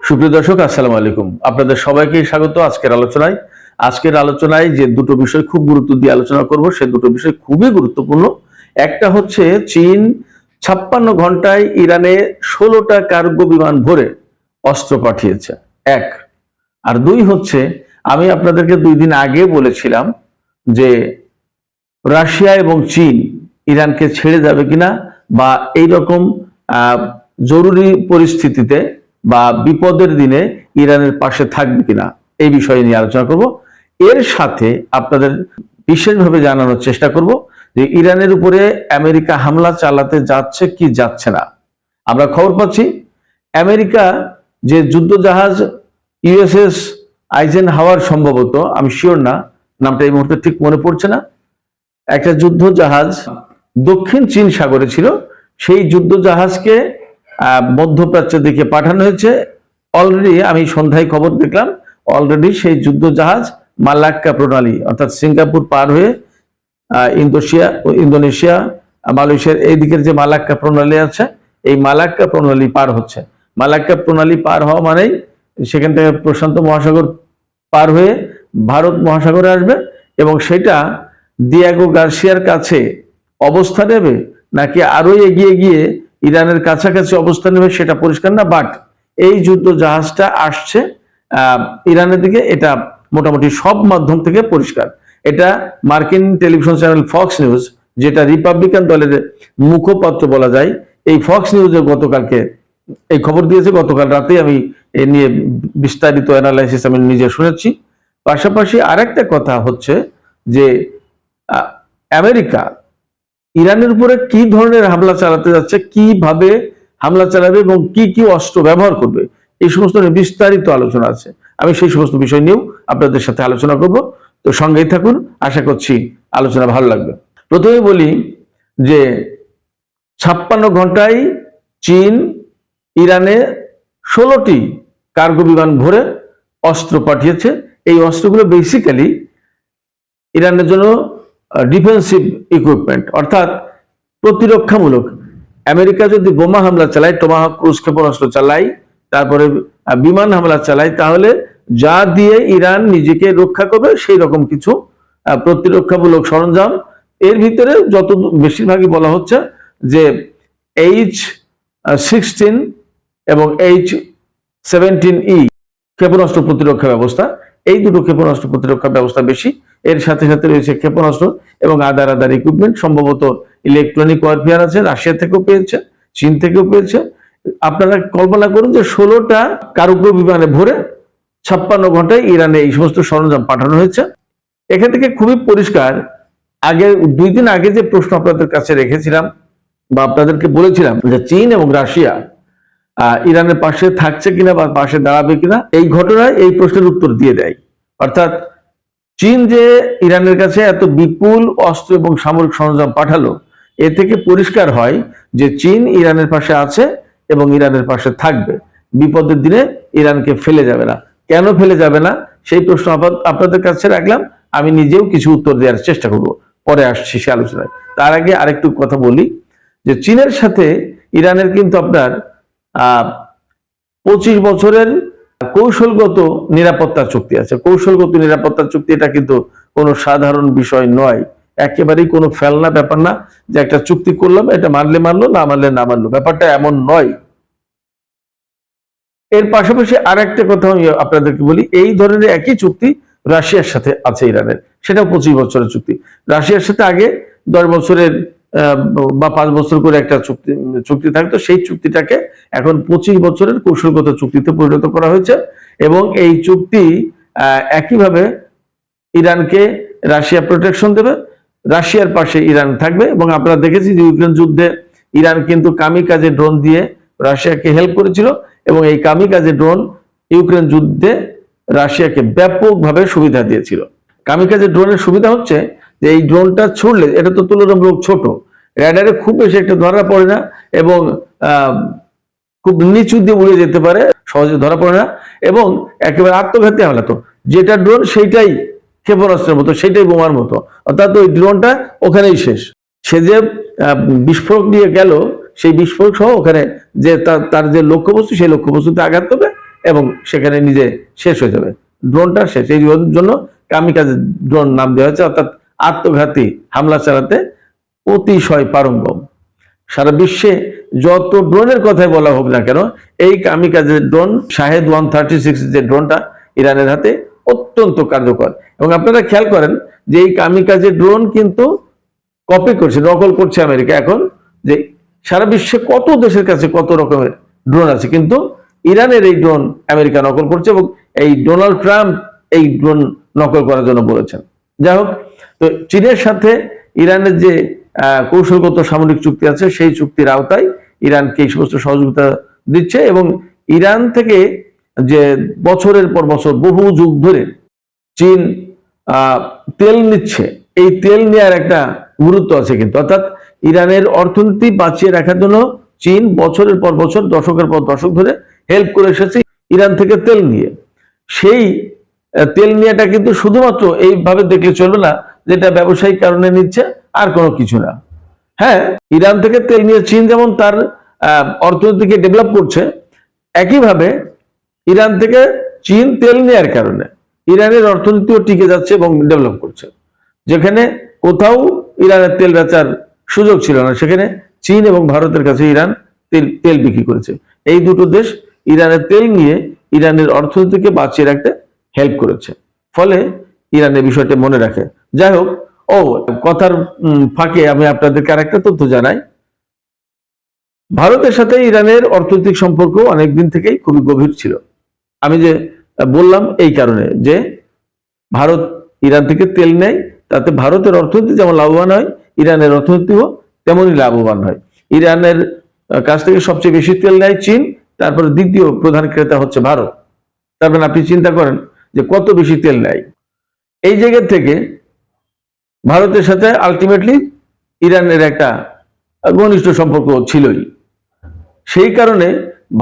সুপ্রিয় দর্শক, আসসালামু আলাইকুম। আপনাদের সবাইকে স্বাগত আজকের আলোচনায় যে দুটো বিষয় খুব গুরুত্ব দিয়ে আলোচনা করব, সে দুটো বিষয় খুবই গুরুত্বপূর্ণ। একটা হচ্ছে চীন 56 ঘন্টায় ইরানে 16টা কার্গো বিমান ভরে অস্ত্র পাঠিয়েছে, এক। আর দুই হচ্ছে, আমি আপনাদেরকে 2 দিন আগে বলেছিলাম যে রাশিয়া এবং চীন ইরানকে ছেড়ে যাবে কিনা, বা এইরকম জরুরি পরিস্থিতিতে বা বিপদের দিনে ইরানের পাশে থাকবে কিনা, এই বিষয়ে নিয়ে আলোচনা করব। এর সাথে আপনাদের বিশেষভাবে জানানোর চেষ্টা করব যে ইরানের উপরে আমেরিকা হামলা চালাতে যাচ্ছে কি যাচ্ছে না। আমরা খবর পাচ্ছি আমেরিকা যে যুদ্ধ জাহাজ ইউএসএস আইজেনহাওয়ার, সম্ভবত, আমি শিওর না, নামটা এই মুহূর্তে ঠিক মনে পড়ছে না, একটা যুদ্ধ জাহাজ দক্ষিণ চীন সাগরে ছিল, সেই যুদ্ধ জাহাজকে মধ্যপ্রাচ্যের দিকে পাঠানো হয়েছে। অলরেডি আমি সন্ধ্যায় খবর দেখলাম, অলরেডি সেই যুদ্ধ জাহাজ মালাক্কা প্রণালী অর্থাৎ সিঙ্গাপুর পার হয়ে ইন্দোনেশিয়া, মালয়েশিয়ার এই দিকের যে মালাক্কা প্রণালী আছে, এই মালাক্কা প্রণালী পার হচ্ছে। মালাক্কা প্রণালী পার হওয়া মানেই সেখান থেকে প্রশান্ত মহাসাগর পার হয়ে ভারত মহাসাগরে আসবে, এবং সেটা দিয়াগো গার্সিয়ার কাছে অবস্থা নেবে নাকি আরো এগিয়ে গিয়ে ইরানের কাছাকাছি অবস্থান নেবে সেটা পরিষ্কার না। বাট এই যুদ্ধ জাহাজটা আসছে ইরানের দিকে, এটা মোটামুটি সব মাধ্যম থেকে পরিষ্কার। এটা মার্কিন টেলিভিশন চ্যানেল ফক্স নিউজ, যেটা রিপাবলিকান দলের মুখপাত্র বলা যায়, এই ফক্স নিউজে গতকালকে এই খবর দিয়েছে। গতকাল রাতে আমি এ নিয়ে বিস্তারিত অ্যানালাইসিস আমি নিজে শুনেছি। পাশাপাশি আরেকটা কথা হচ্ছে যে আমেরিকা ইরানের উপরে কি ধরনের হামলা চালাতে যাচ্ছে, কিভাবে হামলা চালাবে এবং কি কি অস্ত্র ব্যবহার করবে, এই সমস্ত নিয়ে বিস্তারিত আলোচনা আছে। আমি সেই সমস্ত বিষয় নিয়েও আপনাদের সাথে আলোচনা করব, তো সঙ্গেই থাকুন, আশা করছি আলোচনা ভালো লাগবে। প্রথমে বলি যে 56 ঘন্টায় চীন ইরানে 16টি কার্গো বিমান ভরে অস্ত্র পাঠিয়েছে। এই অস্ত্রগুলো বেসিক্যালি ইরানের জন্য ডিফেন্সিভ ইকুইপমেন্ট, অর্থাৎ প্রতিরক্ষামূলক। আমেরিকা যদি বোমা হামলা চালায়, টমাহক ক্রুজ ক্ষেপণাস্ত্র চালায়, তারপরে বিমান হামলা চালায়, তাহলে যা দিয়ে ইরান নিজেকে রক্ষা করবে সেই রকম কিছু প্রতিরক্ষামূলক সরঞ্জাম। এর ভিতরে যত বেশিরভাগই বলা হচ্ছে যে H-16 এবং H-17E ক্ষেপণাস্ত্র প্রতিরক্ষা ব্যবস্থা, এই দুটো ক্ষেপণাস্ত্র প্রতিরক্ষা ব্যবস্থা বেশি। এর সাথে সাথে রয়েছে ক্ষেপণাস্ত্র এবং আদার ইকুইপমেন্ট, সম্ভবত ইলেকট্রনিক ওয়ারফেয়ার আছে, রাশিয়া থেকেও পেয়েছে, চীন থেকেও পেয়েছে। আপনারা কল্পনা করুন যে 16টা কার্গো বিমানে ভরে 56 ঘন্টায় ইরানে এই সমস্ত সরঞ্জাম পাঠানো হয়েছে। এখান থেকে খুবই পরিষ্কার, আগে 2 দিন আগে যে প্রশ্ন আপনাদের কাছে রেখেছিলাম বা আপনাদেরকে বলেছিলাম যে চীন এবং রাশিয়া ইরানের পাশে থাকছে কিনা বা পাশে দাঁড়াবে কিনা, এই ঘটনায় এই প্রশ্নের উত্তর দিয়ে দেয়। অর্থাৎ চীন যে ইরানের কাছে এত বিপুল অস্ত্র এবং সামরিক সরঞ্জাম পাঠালো, এ থেকে পরিষ্কার হয় যে চীন ইরানের পাশে আছে এবং ইরানের পাশে থাকবে, বিপদের দিনে ইরানকে ফেলে যাবে না। কেন ফেলে যাবে না সেই প্রশ্ন আপনাদের কাছে রাখলাম, আমি নিজেও কিছু উত্তর দেওয়ার চেষ্টা করব, পরে আসছি সে আলোচনায়। তার আগে আরেকটু কথা বলি যে চীনের সাথে ইরানের কিন্তু আপনার 25 বছরের কৌশলগত নিরাপত্তা চুক্তি আছে। কৌশলগত নিরাপত্তা চুক্তি, এটা কিন্তু কোনো সাধারণ বিষয় নয়, একেবারেই কোনো ফেলনা ব্যাপার না যে একটা চুক্তি করলাম, এটা মানলে মানলো, না মানলে না মানলো, ব্যাপারটা এমন নয়। এর পাশাপাশি আর একটা কথা আমি আপনাদেরকে বলি, এই ধরনের একই চুক্তি রাশিয়ার সাথে আছে ইরানের, সেটাও 25 বছরের চুক্তি। রাশিয়ার সাথে আগে 10 বছরের বা 5 বছর করে একটা চুক্তি থাকতো, সেই চুক্তিটাকে এখন 25 বছরের কৌশলগত চুক্তিতে পরিণত করা হয়েছে। এবং এই চুক্তি একইভাবে ইরানকে রাশিয়া প্রোটেকশন দেবে, রাশিয়ার পাশে ইরান থাকবে। এবং আপনারা দেখেছি যে ইউক্রেন যুদ্ধে ইরান কিন্তু কামিকাজে ড্রোন দিয়ে রাশিয়াকে হেল্প করেছিল, এবং এই কামিকাজে ড্রোন ইউক্রেন যুদ্ধে রাশিয়াকে ব্যাপকভাবে সুবিধা দিয়েছিল। কামিকাজে ড্রোনের সুবিধা হচ্ছে যে এই ড্রোনটা ছুড়লে, এটা তো তুলনামূলক ছোট, র্যাডারে খুব বেশি একটা ধরা পড়ে না, এবং খুব নিচু দিয়ে উড়ে যেতে পারে, সহজে ধরা পড়ে না, এবং একেবারে আত্মঘাতী হামলা। তো যেটা ড্রোন সেইটাই ক্ষেপণাস্ত্রের মতো, সেইটাই বোমার মতো, অর্থাৎ ওই ড্রোনটা ওখানেই শেষ। সে যে বিস্ফোরক নিয়ে গেল, সেই বিস্ফোরক সহ ওখানে যে তার যে লক্ষ্যবস্তু, সেই লক্ষ্যবস্তুতে আঘাত করবে এবং সেখানে নিজে শেষ হয়ে যাবে, ড্রোনটা শেষ। এই জন্য কামিকাজে ড্রোন নাম দেওয়া হয়েছে, অর্থাৎ আত্মঘাতী হামলা চালাতে অতিশয় পারঙ্গম। সারা বিশ্বে যত ড্রোনের কথাই বলা হোক না কেন, এই কামিকাজে ড্রোন শাহেদ 136 যে ড্রোনটা ইরানের হাতে অত্যন্ত কার্যকর। এবং আপনারা খেয়াল করেন যে এই কামিকাজে ড্রোন কিন্তু কপি করছে, নকল করছে আমেরিকা এখন, যে সারা বিশ্বে কত দেশের কাছে কত রকমের ড্রোন আছে, কিন্তু ইরানের এই ড্রোন আমেরিকা নকল করছে এবং এই ডোনাল্ড ট্রাম্প এই ড্রোন নকল করার জন্য বলেছেন। যাই হোক, তো চীনের সাথে ইরানের যে কৌশলগত সামরিক চুক্তি আছে, সেই চুক্তির আওতায় ইরানকে এই সমস্ত সহযোগিতা দিচ্ছে এবং ইরান থেকে যে বছরের পর বছর বহু যুগ ধরে চীন তেল নিচ্ছে, এই তেল নেওয়ার একটা গুরুত্ব আছে কিন্তু, অর্থাৎ ইরানের অর্থনীতি বাঁচিয়ে রাখার জন্য চীন বছরের পর বছর, দশকের পর দশক ধরে হেল্প করে এসেছে ইরান থেকে তেল নিয়ে। সেই তেল নেওয়াটা কিন্তু শুধুমাত্র এইভাবে দেখলে চলবে না, যেটা ব্যবসায়িক কারণে নিচ্ছে আর কোনো কিছু না। হ্যাঁ, ইরান থেকে তেল নিয়ে চীন যেমন তার অর্থনীতিকে ডেভেলপ করছে, একইভাবে ইরান থেকে চীন তেল নেওয়ার কারণে ইরানের অর্থনীতিও টিকে যাচ্ছে এবং ডেভেলপ করছে। যেখানে কোথাও ইরানের তেল বেচার সুযোগ ছিল না, সেখানে চীন এবং ভারতের কাছে ইরান তেল বিক্রি করেছে। এই দুটো দেশ ইরানের তেল নিয়ে ইরানের অর্থনীতিকে বাঁচিয়ে রাখতে হেল্প করেছে, ফলে ইরানের বিষয়টা মনে রাখে। যাই হোক, কথার ফাঁকে আমি আপনাদেরকে আরেকটা তথ্য জানাই। ভারতের সাথে ইরানের অর্থনৈতিক সম্পর্ক অনেকদিন থেকেই খুবই গভীর ছিল। আমি যে বললাম এই কারণে যে ভারত ইরান থেকে তেল নেয়, তাতে ভারতের অর্থনীতি যেমন লাভবান হয়, ইরানের অর্থনীতিও তেমনই লাভবান হয়। ইরানের কাছ থেকে সবচেয়ে বেশি তেল নেয় চীন, তারপরে দ্বিতীয় প্রধান ক্রেতা হচ্ছে ভারত। তার মানে আপনি চিন্তা করেন যে কত বেশি তেল নেয়। এই জায়গা থেকে ভারতের সাথে আলটিমেটলি ইরানের একটা ঘনিষ্ঠ সম্পর্ক ছিলই। সেই কারণে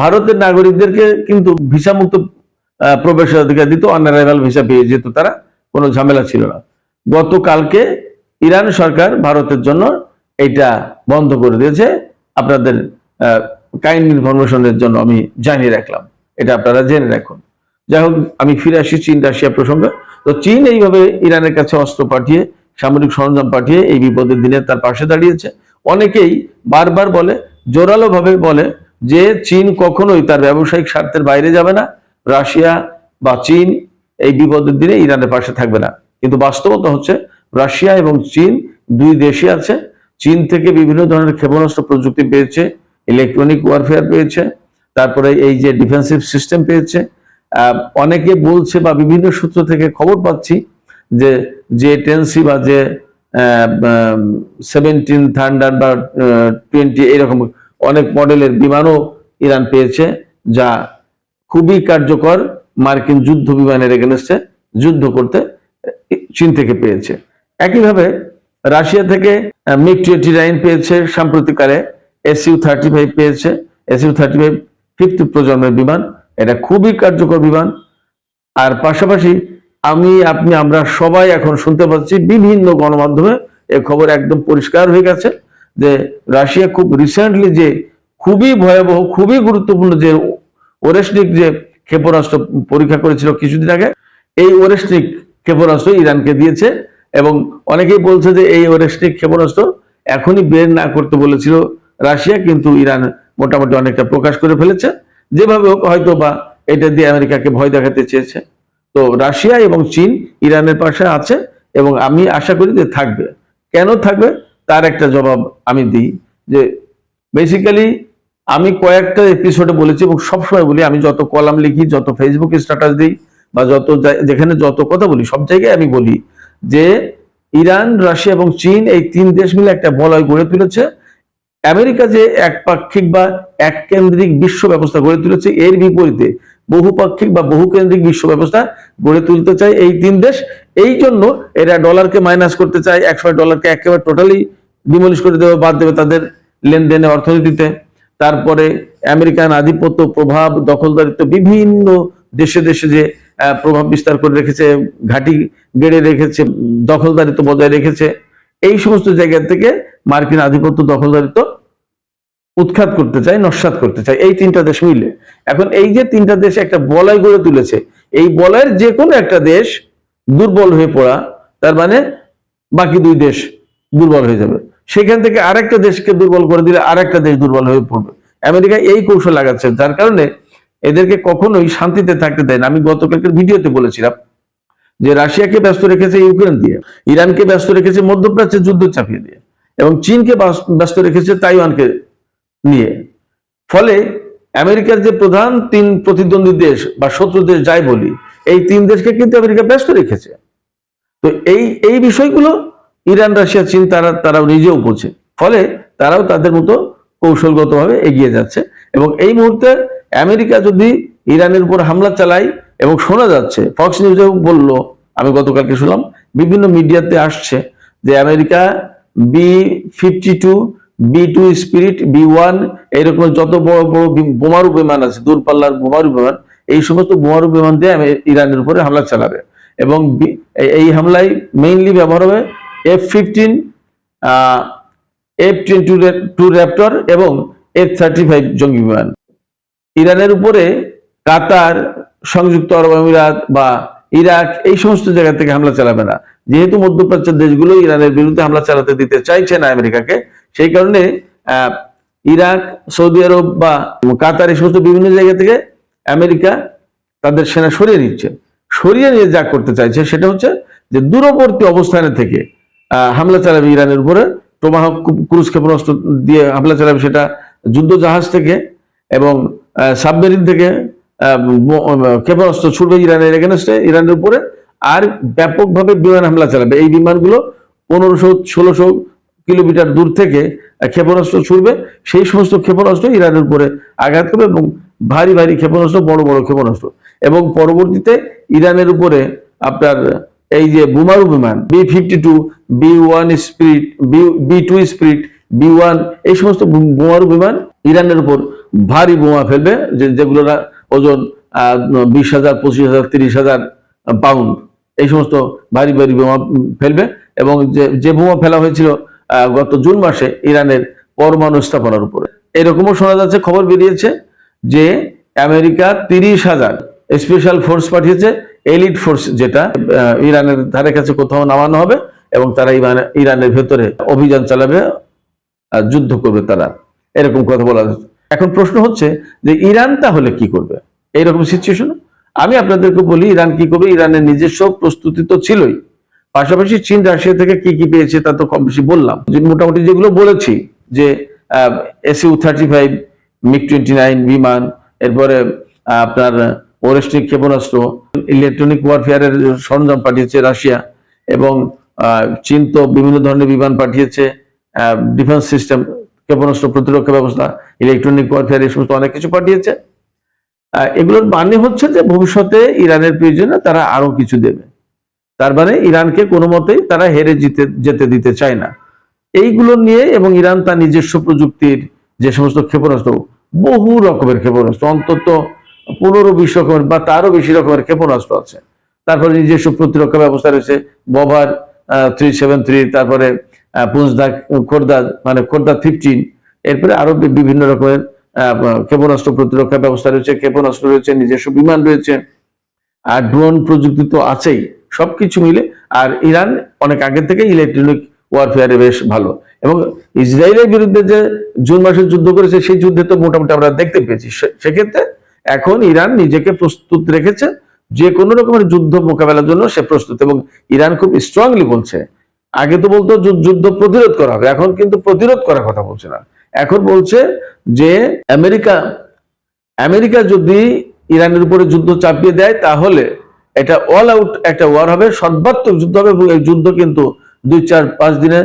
ভারতের নাগরিকদেরকে কিন্তু ভিসা মুক্ত প্রবেশাধিকার দিত, অনারাইভাল ভিসা পেয়ে যেত তারা, কোনো ঝামেলা ছিল না। গতকালকে ইরান সরকার ভারতের জন্য এটা বন্ধ করে দিয়েছে। আপনাদের কাইন্ড ইনফরমেশনের জন্য আমি জানিয়ে রাখলাম, এটা আপনারা জেনে রাখুন। যাই হোক, আমি ফিরে আসি চীন রাশিয়া প্রসঙ্গে। তো চীন এইভাবে ইরানের কাছে অস্ত্র পাঠিয়ে, সামরিক সরঞ্জাম পাঠিয়ে এই বিপদের দিনে তার পাশে দাঁড়িয়েছে। অনেকেই বারবার বলে, জোরালো ভাবে বলে যে চীন কখনোই তার ব্যবসায়িক স্বার্থের বাইরে যাবে না, রাশিয়া বা চীন এই বিপদের দিনে ইরানের পাশে থাকবে না। কিন্তু বাস্তবতা হচ্ছে রাশিয়া এবং চীন দুই দেশই আছে। চীন থেকে বিভিন্ন ধরনের ক্ষেপণাস্ত্র প্রযুক্তি পেয়েছে, ইলেকট্রনিক ওয়ারফেয়ার পেয়েছে, তারপরে এই যে ডিফেন্সিভ সিস্টেম পেয়েছে। অনেকে বলছে বা বিভিন্ন সূত্র থেকে খবর পাচ্ছি যে J-10C বা যে 17 থান্ডার বা 20 এরকম অনেক মডেলের বিমানও ইরান পেয়েছে, যা খুবই কার্যকর মার্কিন যুদ্ধ বিমানের এগেনস্টে যুদ্ধ করতে চীন থেকে পেয়েছে। একইভাবে রাশিয়া থেকে MiG-29 পেয়েছে, সাম্প্রতিককালে Su-35 পেয়েছে। Su-35 5th প্রজন্মের বিমান, এটা খুবই কার্যকর বিমান। আর পাশাপাশি আমরা সবাই এখন শুনতে পাচ্ছি বিভিন্ন গণমাধ্যমে এই খবর একদম পরিষ্কার হয়ে গেছে যে রাশিয়া খুব রিসেন্টলি যে খুবই ভয়াবহ, খুবই গুরুত্বপূর্ণ যে ওরেশনিক যে ক্ষেপণাস্ত্র পরীক্ষা করেছিল কিছুদিন আগে, এই ওরেশনিক ক্ষেপণাস্ত্র ইরানকে দিয়েছে। এবং অনেকেই বলছে যে এই ওরেশনিক ক্ষেপণাস্ত্র এখনই বের না করতে বলেছিল রাশিয়া, কিন্তু ইরান মোটামুটি অনেকটা প্রকাশ করে ফেলেছে। যেভাবে হোক, হয়তো বা এটা দিয়ে আমেরিকাকে ভয় দেখাতে চেয়েছে। তো রাশিয়া এবং চীন ইরানের পাশে আছে এবং আমি আশা করি যে থাকবে। কেন থাকবে তার একটা জবাব আমি দিই, যে বেসিক্যালি আমি কয়েকটা এপিসোডে বলেছি এবং সবসময় বলি, আমি যত কলাম লিখি, যত ফেসবুকে স্ট্যাটাস দিই বা যেখানে যত কথা বলি, সব জায়গায় আমি বলি যে ইরান, রাশিয়া এবং চীন এই তিন দেশ মিলে একটা বলয় গড়ে তুলেছে। আমেরিকা যে একপাক্ষিক বা এককেন্দ্রিক বিশ্ব ব্যবস্থা গড়ে তুলেছে, এর বিপরীতে বহুপাক্ষিক বা বহুকেন্দ্রিক বিশ্ব ব্যবস্থা গড়ে তুলতে চায় এই তিন দেশ। এই জন্য এরা ডলারকে মাইনাস করতে চায়, একসময় ডলারকে একেবারে টোটালি ডিমলিশ করে দেবে, বাদ দেবে তাদের লেনদেনে, অর্থনীতিতে। তারপরে আমেরিকান আধিপত্য, প্রভাব, দখলদারিত্ব বিভিন্ন দেশে দেশে যে প্রভাব বিস্তার করে রেখেছে, ঘাঁটি গেড়ে রেখেছে, দখলদারিত্ব বজায় রেখেছে, এই সমস্ত জায়গা থেকে মার্কিন আধিপত্য, দখলদারিত্ব উৎখাত করতে চায়, নস্যাৎ করতে চায়, এই তিনটা দেশ মিলে। এখন এই যে তিনটা দেশ একটা বলয় গড়ে তুলেছে, এই বলয়ের যে কোনো একটা দেশ দুর্বল হয়ে পড়া, তার মানে বাকি দুই দেশ দুর্বল হয়ে যাবে। সেখান থেকে আরেকটা দেশকে দুর্বল করে দিলে আরেকটা দেশ দুর্বল হয়ে পড়বে। আমেরিকা এই কৌশল লাগাচ্ছে, যার কারণে এদেরকে কখনোই শান্তিতে থাকতে দেয় না। আমি গতকালকের ভিডিওতে বলেছিলাম যে রাশিয়াকে ব্যস্ত রেখেছে ইউক্রেন দিয়ে, ইরানকে ব্যস্ত রেখেছে মধ্যপ্রাচ্যের যুদ্ধ চাপিয়ে দিয়ে, এবং চীনকে ব্যস্ত রেখেছে তাইওয়ানকে নিয়ে। ফলে আমেরিকার যে প্রধান তিন প্রতিদ্বন্দ্বী দেশ বা শত্রু দেশ যাই বলি, এই তিন দেশকে কিন্তু আমেরিকা ব্যস্ত রেখেছে। তো এই বিষয়গুলো ইরান, রাশিয়া, চীন তারাও নিজেও বোঝে। ফলে তারাও তাদের মতো কৌশলগতভাবে এগিয়ে যাচ্ছে। এবং এই মুহূর্তে আমেরিকা যদি ইরানের উপর হামলা চালায়, এবং শোনা যাচ্ছে, ফক্স নিউজেও বললো, আমি গতকালকে শুনলাম, বিভিন্ন মিডিয়াতে আসছে যে America B-52, B-2 spirit, B-1 এইরকম যত বড় বড় বোমারু বিমান আছে, দূরপাল্লার বোমারু বিমান, এই সমস্ত বোমারু বিমান দিয়ে ইরানের উপরে হামলা চালাবে। এবং এই হামলায় মেইনলি ব্যবহার হবে F-15, F-22 র্যাপটর এবং F-35 জঙ্গি বিমান। ইরানের উপরে কাতার, সংযুক্ত আরব আমিরাত বা ইরাক এই সমস্ত জায়গা থেকে হামলা চালাবে না, যেহেতু মধ্যপ্রাচ্যের দেশগুলো ইরানের বিরুদ্ধে হামলা চালাতে দিতে চাইছে না আমেরিকাকে। সেই কারণে ইরাক, সৌদি আরব বা কাতার এই সমস্ত বিভিন্ন জায়গা থেকে আমেরিকা তাদের সেনা সরিয়ে নিচ্ছে। সরিয়ে নিয়ে যা করতে চাইছে সেটা হচ্ছে যে দূরবর্তী অবস্থানে থেকে হামলা চালাবে ইরানের উপরে, টোমাহক ক্রুজ ক্ষেপণাস্ত্র দিয়ে হামলা চালাবে, সেটা যুদ্ধ জাহাজ থেকে এবং সাবমেরিন থেকে ক্ষেপণাস্ত্র ছুড়বে ইরানের এগেনস্টে, ইরানের উপরে। আর ব্যাপকভাবে বিমান হামলা চালাবে। এই বিমানগুলো 1500-1600 কিলোমিটার দূর থেকে ক্ষেপণাস্ত্র ছুড়বে, সেই সমস্ত ক্ষেপণাস্ত্র ইরানের উপরে আঘাত করবে, এবং ভারী ভারী ক্ষেপণাস্ত্র, বড় বড় ক্ষেপণাস্ত্র। এবং পরবর্তীতে ইরানের উপরে আপনার এই যে বোমারু বিমান B-52, B-1 spirit, B-2 spirit, B-1 এই সমস্ত বোমারু বিমান ইরানের উপর ভারী বোমা ফেলবে, যেগুলোর ওজন 20,000, 25,000, 30,000 পাউন্ড, এই সমস্ত ভারী ভারী বোমা ফেলবে। এবং যে বোমা ফেলা হয়েছিল গত জুন মাসে ইরানের পরমাণু স্থাপনার উপরে। এরকমও শোনা যাচ্ছে, খবর বেরিয়েছে যে আমেরিকা 30,000 স্পেশাল ফোর্স পাঠিয়েছে, এলিট ফোর্স, যেটা ইরানের ধারে কাছে কোথাও নামানো হবে, এবং তারা ইরানের ভেতরে অভিযান চালাবে, যুদ্ধ করবে তারা, এরকম কথা বলা যাচ্ছে। এখন প্রশ্ন হচ্ছে যে ইরান তাহলে কি করবে এইরকম সিচুয়েশন? আমি আপনাদেরকে বলি ইরান কি করবে। ইরানের নিজস্ব প্রস্তুতি তো ছিলই, পাশাপাশি চীন, রাশিয়া থেকে কি কি পেয়েছে তা তো কম বেশি বললাম। যে মোটামুটি যেগুলো বলেছি, যে Su-35, MiG-29 বিমান, এরপরে আপনার ওরেস্টিক ক্ষেপণাস্ত্র, ইলেকট্রনিক ওয়ারফেয়ারের সরঞ্জাম পাঠিয়েছে রাশিয়া, এবং চীন তো বিভিন্ন ধরনের বিমান পাঠিয়েছে, ডিফেন্স সিস্টেম, ক্ষেপণাস্ত্র প্রতিরক্ষা ব্যবস্থা, ইলেকট্রনিক ওয়ারফেয়ার, এই সমস্ত অনেক কিছু পাঠিয়েছে। এগুলোর মানে হচ্ছে যে ভবিষ্যতে ইরানের প্রয়োজনে তারা আরো কিছু দেবে। তার মানে ইরানকে কোনো মতেই তারা হেরে যেতে দিতে চায় না। এইগুলো নিয়ে, এবং ইরান তার নিজস্ব প্রযুক্তির যে সমস্ত ক্ষেপণাস্ত্র, বহু রকমের ক্ষেপণাস্ত্র, অন্তত 15-20 রকমের বা তারও বেশি রকমের ক্ষেপণাস্ত্র আছে। তারপরে নিজস্ব প্রতিরক্ষা ব্যবস্থা রয়েছে, বভার 373, তারপরে পুঞ্জদা, খোরদা মানে খোরদা 15, এরপরে আরো বিভিন্ন রকমের ক্ষেপণাস্ত্র প্রতিরক্ষা ব্যবস্থা রয়েছে, ক্ষেপণাস্ত্র রয়েছে, নিজস্ব বিমান রয়েছে, আর ড্রোন প্রযুক্তি তো আছেই। সবকিছু মিলে, আর ইরান অনেক আগে থেকে ইলেকট্রনিক ওয়ারফেয়ারে বেশ ভালো। এবং ইসরায়েলের বিরুদ্ধে যে জুন মাসে যুদ্ধ করেছে, সেই যুদ্ধে তো মোটামুটি আমরা দেখতে পেয়েছি। সেক্ষেত্রে এখন ইরান নিজেকে প্রস্তুত রেখেছে, যে কোনো রকমের যুদ্ধ মোকাবেলার জন্য সে প্রস্তুত। এবং ইরান খুব স্ট্রংলি বলছে, আগে তো বলতো যুদ্ধ প্রতিরোধ করা হবে, এখন কিন্তু প্রতিরোধ করার কথা বলছে না। এখন বলছে যে আমেরিকা যদি ইরানের উপরে যুদ্ধ চাপিয়ে দেয়, তাহলে এটা অল আউট একটা ওয়ার হবে, সর্বাত্মক যুদ্ধ হবে। এবং এই যুদ্ধ কিন্তু 2-4-5 দিনে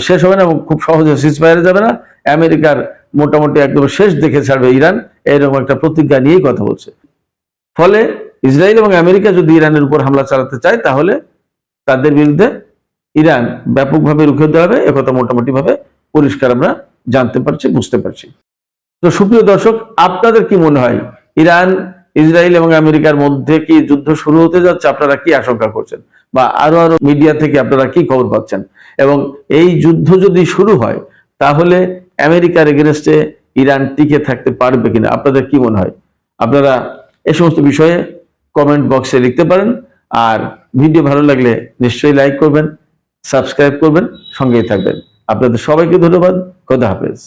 শেষ হবে না, এবং খুব সহজে সিজফায়ারে যাবে না। আমেরিকার মোটামুটি একদম শেষ দেখে ছাড়বে ইরান, এরকম একটা প্রতিজ্ঞা নিয়েই কথা বলছে। ফলে ইসরায়েল এবং আমেরিকা যদি ইরানের উপর হামলা চালাতে চায়, তাহলে তাদের বিরুদ্ধে ইরান ব্যাপকভাবে রুখে দেওয়া হবে, একথা মোটামুটি ভাবে পরিষ্কার আমরা জানতে পারছি, বুঝতে পারছি। তো সুপ্রিয় দর্শক, আপনাদের কি মনে হয়, ইরান, ইসরায়েল এবং আমেরিকার মধ্যে কি যুদ্ধ শুরু হতে যাচ্ছে? আপনারা কি আশঙ্কা করছেন, বা আরো মিডিয়া থেকে আপনারা কি খবর পাচ্ছেন? এবং এই যুদ্ধ যদি শুরু হয়, তাহলে আমেরিকার এগেনস্টে ইরান টিকে থাকতে পারবে কিনা, আপনাদের কি মনে হয়? আপনারা এই সমস্ত বিষয়ে কমেন্ট বক্সে লিখতে পারেন। আর ভিডিও ভালো লাগলে নিশ্চয়ই লাইক করবেন, সাবস্ক্রাইব করবেন, সঙ্গেই থাকবেন। আপনাদের সবাইকে ধন্যবাদ। খোদা হাফেজ।